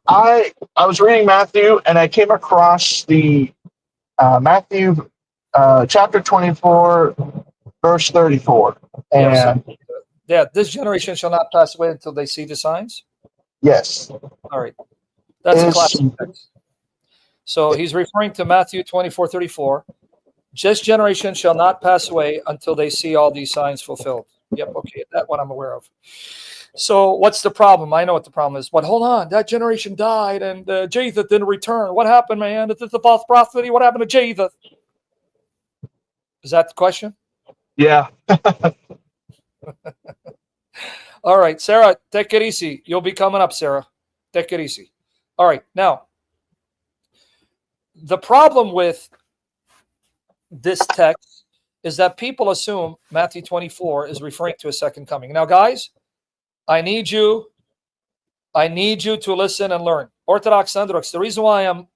I was reading Matthew and I came across the Matthew chapter 24, verse 34. Yeah, so, And yeah, this generation shall not pass away until they see the signs. yes, All right. That's a is classic text. So he's referring to Matthew 24:34. This generation shall not pass away until they see all these signs fulfilled. Yep, okay, that one I'm aware of. So what's the problem? I know what the problem is. But hold on, that generation died and Japheth didn't return. What happened, man? Is this a false prophecy? What happened to Japheth? Is that the question? yeah. All right, Sarah, take it easy. You'll be coming up, Sarah. Take it easy. All right, now, the problem with this text is that people assume Matthew 24 is referring to a second coming. Now, guys, I need you to listen and learn. Orthodox Androx, the reason why I'm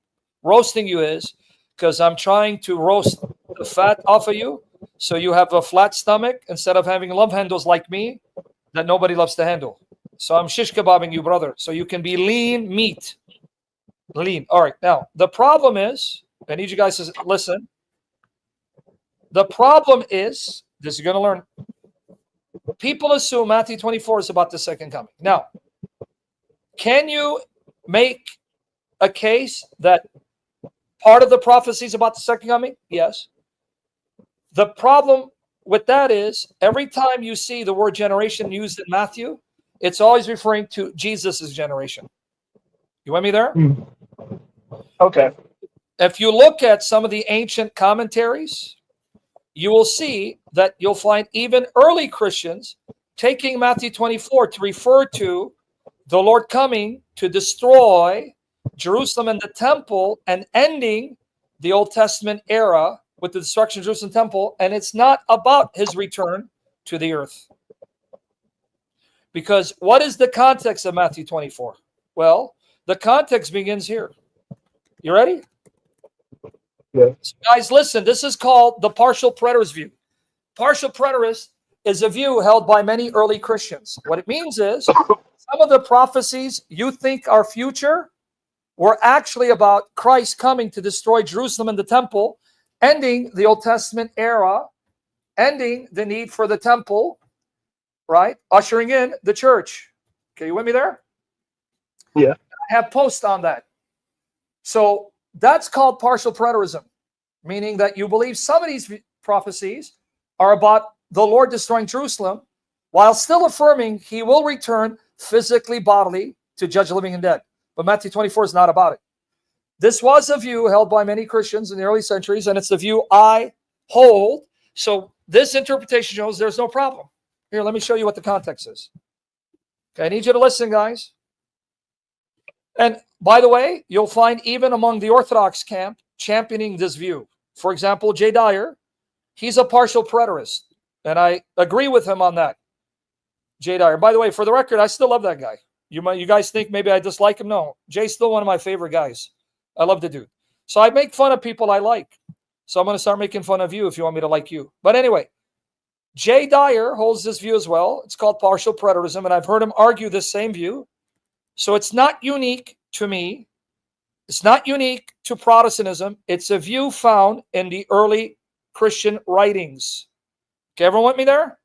roasting you is because I'm trying to roast the fat off of you so you have a flat stomach instead of having love handles like me that nobody loves to handle. So I'm shish kebabbing you, brother, so you can be lean meat. Lean. All right. Now, the problem is, I need you guys to listen. The problem is, this you're going to learn, people assume Matthew 24 is about the second coming. Now, can you make a case that part of the prophecy is about the second coming? Yes. The problem with that is every time you see the word generation used in Matthew, it's always referring to Jesus's generation. You with me there? Okay. If you look at some of the ancient commentaries, you will see that you'll find even early Christians taking Matthew 24 to refer to the Lord coming to destroy Jerusalem and the temple and ending the Old Testament era with the destruction of Jerusalem temple. And it's not about his return to the earth. Because what is the context of Matthew 24? Well, the context begins here. You ready? Yeah. So guys, listen, this is called the partial preterist view. Partial preterist is a view held by many early Christians. What it means is some of the prophecies you think are future were actually about Christ coming to destroy Jerusalem and the temple, ending the Old Testament era, ending the need for the temple, right? Ushering in the church. Okay, you with me there? Yeah. I have posts on that. So that's called partial preterism, meaning that you believe some of these prophecies are about the Lord destroying Jerusalem while still affirming he will return physically, bodily to judge the living and dead. But Matthew 24 is not about it. This was a view held by many Christians in the early centuries, and it's the view I hold. So this interpretation shows there's no problem. Here, let me show you what the context is. Okay, I need you to listen, guys. And by the way, you'll find even among the Orthodox camp championing this view. For example, Jay Dyer, he's a partial preterist, and I agree with him on that. Jay Dyer. By the way, for the record, I still love that guy. You guys think maybe I dislike him? No, Jay's still one of my favorite guys. I love the dude. So I make fun of people I like. So I'm going to start making fun of you if you want me to like you. But anyway, Jay Dyer holds this view as well. It's called partial preterism, and I've heard him argue this same view. So it's not unique to me. It's not unique to Protestantism. It's a view found in the early Christian writings. Okay, everyone with me there?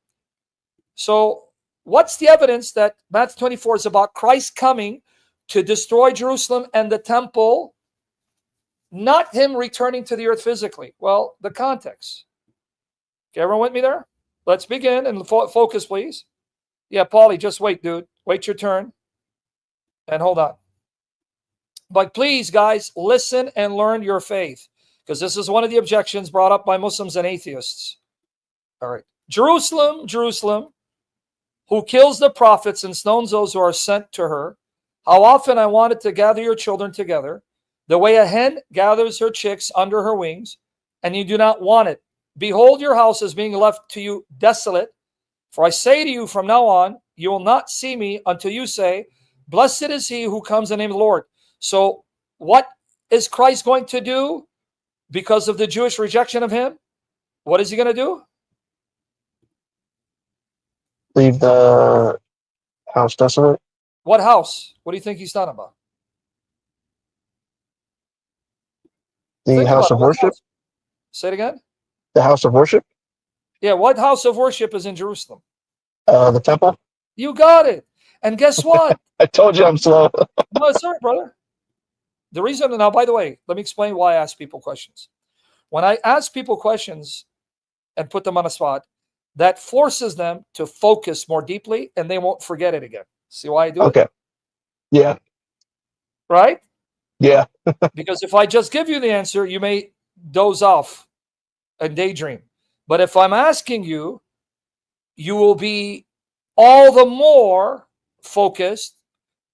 So what's the evidence that Matthew 24 is about Christ coming to destroy Jerusalem and the temple, not him returning to the earth physically? Well, the context. Okay, everyone with me there? Let's begin and focus, please. Yeah, Paulie, just wait, dude. Wait your turn. And hold on. But please, guys, listen and learn your faith, because this is one of the objections brought up by Muslims and atheists. All right. Jerusalem, Jerusalem, who kills the prophets and stones those who are sent to her, how often I wanted to gather your children together, the way a hen gathers her chicks under her wings, and you do not want it. Behold, your house is being left to you desolate. For I say to you, from now on, you will not see me until you say, blessed is he who comes in the name of the Lord. So what is Christ going to do because of the Jewish rejection of him? What is he going to do? Leave the house desolate. What house? What do you think he's talking about? The Think house about it. of What worship? house? Say it again. The house of worship? Yeah, what house of worship is in Jerusalem? The temple? You got it. And guess what? I told you I'm slow. No, sorry, brother. The reason, now, by the way, let me explain why I ask people questions. When I ask people questions and put them on a spot, that forces them to focus more deeply and they won't forget it again. See why I do it? Okay. Yeah. Right? Yeah. Because if I just give you the answer, you may doze off and daydream. But if I'm asking you, you will be all the more focused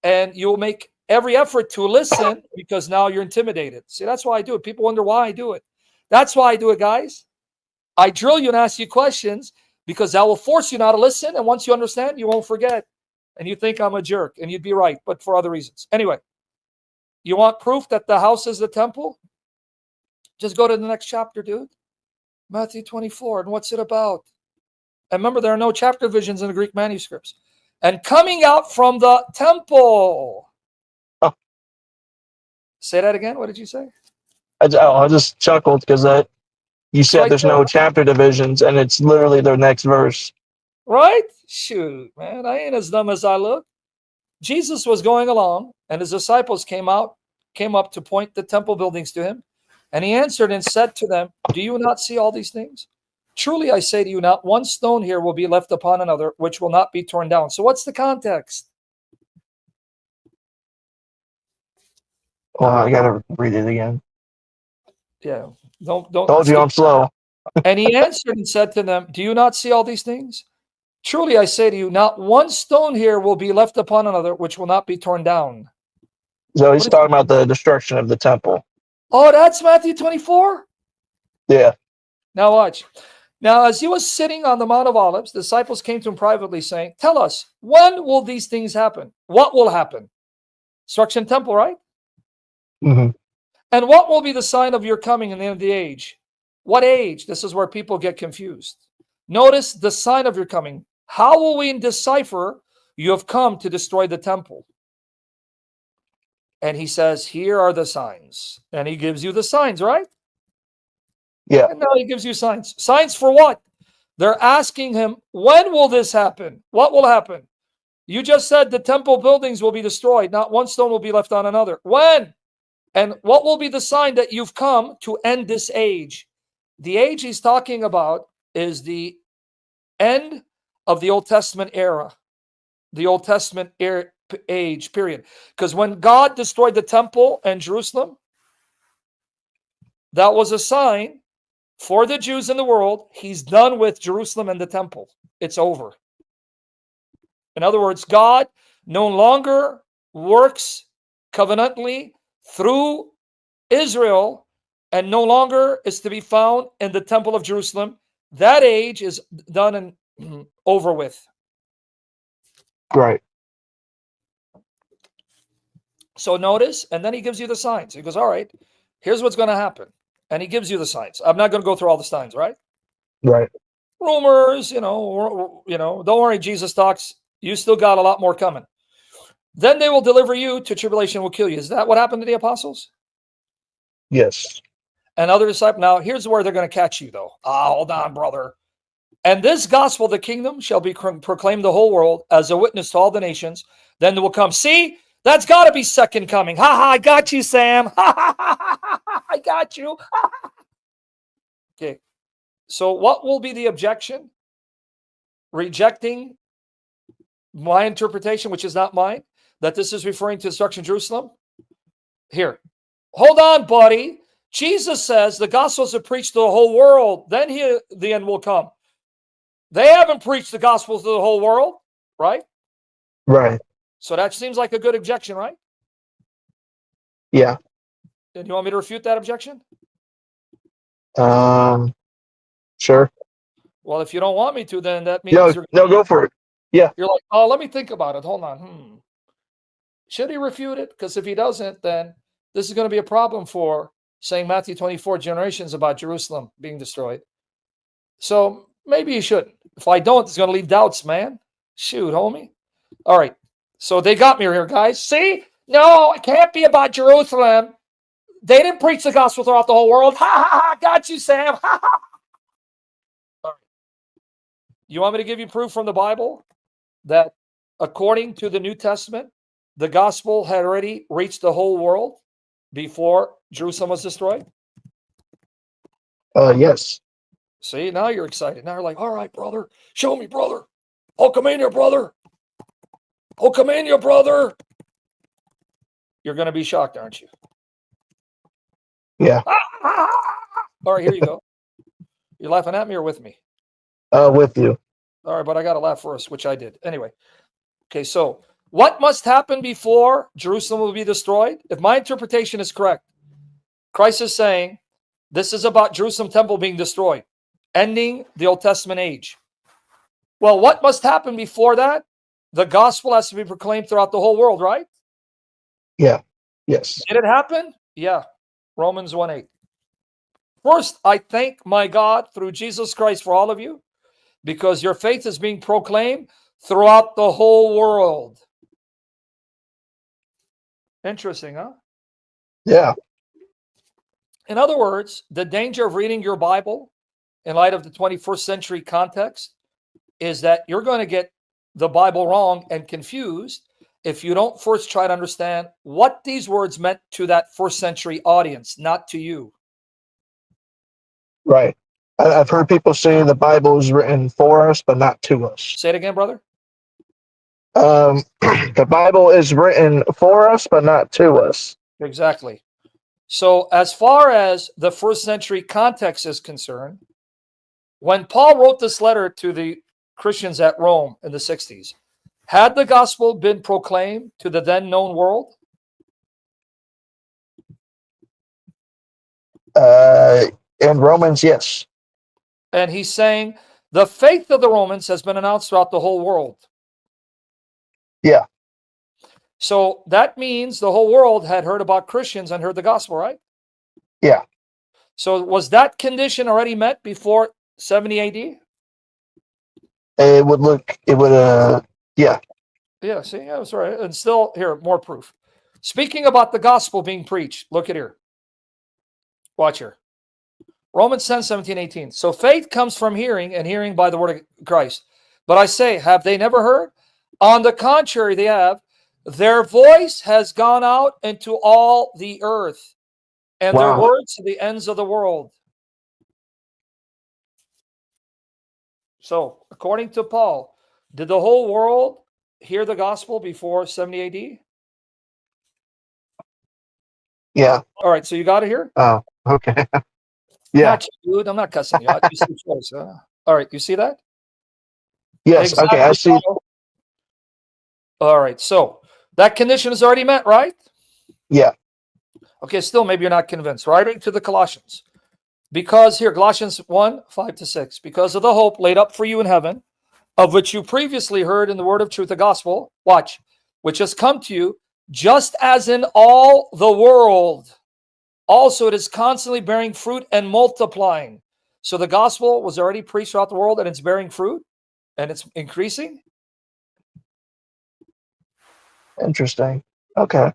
and you'll make every effort to listen because now you're intimidated. See, that's why I do it. People wonder why I do it. That's why I do it, guys. I drill you and ask you questions because that will force you now to listen. And once you understand, you won't forget. And you think I'm a jerk, and you'd be right, but for other reasons. Anyway, you want proof that the house is the temple? Just go to the next chapter, dude. Matthew 24. And what's it about? And remember, there are no chapter divisions in the Greek manuscripts. And coming out from the temple. Oh. Say that again. What did you say? I just chuckled because you said Right there's there. no chapter divisions, and it's literally the next verse. Right? Shoot, man. I ain't as dumb as I look. Jesus was going along, and his disciples came up to point the temple buildings to him. And he answered and said to them, do you not see all these things? Truly I say to you, not one stone here will be left upon another, which will not be torn down. So what's the context? Well, I gotta read it again. Yeah. Don't Told you skip. I'm slow. And he answered and said to them, do you not see all these things? Truly I say to you, not one stone here will be left upon another, which will not be torn down. So he's talking about the destruction of the temple. Oh, that's Matthew 24? Yeah. Now watch. Now, as he was sitting on the Mount of Olives, the disciples came to him privately saying, tell us, when will these things happen? What will happen? Destruction temple, right? Mm-hmm. And what will be the sign of your coming in the end of the age? What age? This is where people get confused. Notice the sign of your coming. How will we decipher you have come to destroy the temple? And he says, here are the signs. And he gives you the signs, right? Yeah. And now he gives you signs. Signs for what? They're asking him, when will this happen? What will happen? You just said the temple buildings will be destroyed. Not one stone will be left on another. When? And what will be the sign that you've come to end this age? The age he's talking about is the end of the Old Testament era, the Old Testament age, period. Because when God destroyed the temple and Jerusalem, that was a sign for the Jews in the world. He's done with Jerusalem and the temple. It's over. In other words, God no longer works covenantally through Israel and no longer is to be found in the temple of Jerusalem. That age is done and over with. Right. So notice, and then he gives you the signs. He goes, all right, here's what's going to happen. And he gives you the signs. I'm not going to go through all the signs, right? Right. Rumors, don't worry, Jesus talks. You still got a lot more coming. Then they will deliver you to tribulation, will kill you. Is that what happened to the apostles? Yes. And other disciples. Now, here's where they're going to catch you, though. Hold on, brother. And this gospel of the kingdom shall be proclaimed the whole world as a witness to all the nations. Then they will come. See, that's got to be second coming. Ha ha, I got you, Sam. Ha ha ha ha, I got you. Okay. So what will be the objection? Rejecting my interpretation, which is not mine, that this is referring to destruction of Jerusalem? Here. Hold on, buddy. Jesus says the gospels are preached to the whole world. Then the end will come. They haven't preached the gospel to the whole world, right? Right. So that seems like a good objection, right? Yeah. And you want me to refute that objection? Sure. Well, if you don't want me to, then that means No, go for it. Yeah. You're like, oh, let me think about it. Hold on. Should he refute it? Because if he doesn't, then this is going to be a problem for saying Matthew 24 generations about Jerusalem being destroyed. So maybe he shouldn't. If I don't, it's going to leave doubts, man. Shoot, homie. All right. So they got me here, guys. See? No, it can't be about Jerusalem. They didn't preach the gospel throughout the whole world. Ha ha ha! Got you, Sam. Ha ha. All right. You want me to give you proof from the Bible that, according to the New Testament, the gospel had already reached the whole world before Jerusalem was destroyed? Yes. See, now you're excited. Now you're like, all right, brother, show me, brother. I'll come in here, brother. I'll come in here, brother. You're going to be shocked, aren't you? Yeah. All right, here you go. You're laughing at me or with me? With you. All right, but I got to laugh first, which I did. Anyway. Okay, so what must happen before Jerusalem will be destroyed? If my interpretation is correct, Christ is saying this is about Jerusalem temple being destroyed, ending the Old Testament age. Well, what must happen before that? The gospel has to be proclaimed throughout the whole world, right? Yeah. Yes. Did it happen? Yeah. Romans 1:8. First, I thank my God through Jesus Christ for all of you, because your faith is being proclaimed throughout the whole world. Interesting, huh? Yeah. In other words, the danger of reading your Bible in light of the 21st century context is that you're going to get the Bible wrong and confused if you don't first try to understand what these words meant to that first century audience, not to you. Right. I've heard people say the Bible is written for us, but not to us. Say it again, brother. The Bible is written for us, but not to us. Exactly. So as far as the first century context is concerned, when Paul wrote this letter to the Christians at Rome in the 60s, had the gospel been proclaimed to the then known world? In Romans, yes. And he's saying the faith of the Romans has been announced throughout the whole world. Yeah. So that means the whole world had heard about Christians and heard the gospel, right? Yeah. So was that condition already met before 70 AD? It would, yeah. Yeah, see, yeah, that's right. And still, here, more proof. Speaking about the gospel being preached, look at here. Watch here. Romans 10, 17, 18. So faith comes from hearing, and hearing by the word of Christ. But I say, have they never heard? On the contrary, they have. Their voice has gone out into all the earth, and their Wow. words to the ends of the world. So, according to Paul, did the whole world hear the gospel before 70 AD? Yeah. All right, so you got it here? Oh, okay. Yeah. Not you, dude. I'm not cussing you out. You see choice, huh? All right, you see that? Yes. Exactly. Okay. I see. All right, so that condition is already met, right? Yeah. Okay, still maybe you're not convinced. Writing to the Colossians. Because here, Colossians 1, 5-6, because of the hope laid up for you in heaven, of which you previously heard in the word of truth, the gospel, watch, which has come to you, just as in all the world. Also, it is constantly bearing fruit and multiplying. So the gospel was already preached throughout the world, and it's bearing fruit, and it's increasing. Interesting. Okay.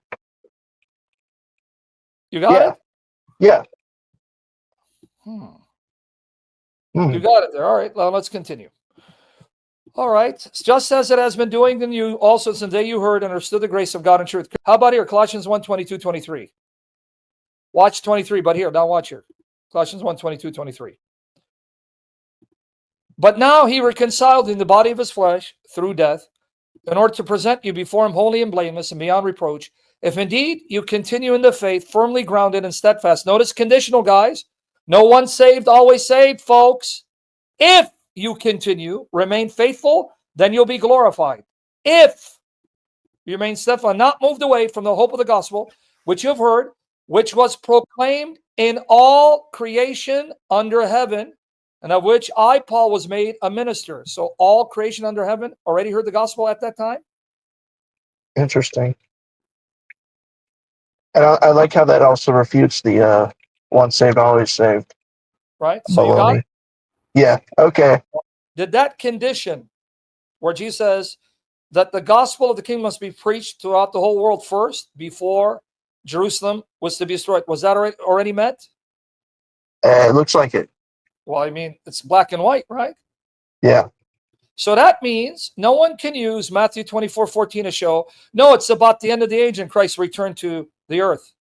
You got it? Yeah. You got it there. All right, well, let's continue. All right. Just as it has been doing in you also since the day you heard and understood the grace of God and truth. How about here? Colossians 1, 22, 23. Watch 23, but here, now watch here. Colossians 1, 22, 23. But now he reconciled in the body of his flesh through death, in order to present you before him holy and blameless and beyond reproach. If indeed you continue in the faith, firmly grounded and steadfast. Notice conditional, guys. No one saved, always saved, folks. If you continue, remain faithful, then you'll be glorified. If you remain steadfast, not moved away from the hope of the gospel, which you have heard, which was proclaimed in all creation under heaven, and of which I, Paul, was made a minister. So all creation under heaven already heard the gospel at that time? Interesting. And I like how that also refutes the once saved, always saved. Right? So you got it? Yeah. Okay. Did that condition where Jesus says that the gospel of the kingdom must be preached throughout the whole world first before Jerusalem was to be destroyed. Was that already met? It looks like it. Well, I mean, it's black and white, right? Yeah. So that means no one can use Matthew 24:14 to show, no, it's about the end of the age and Christ's return to the earth.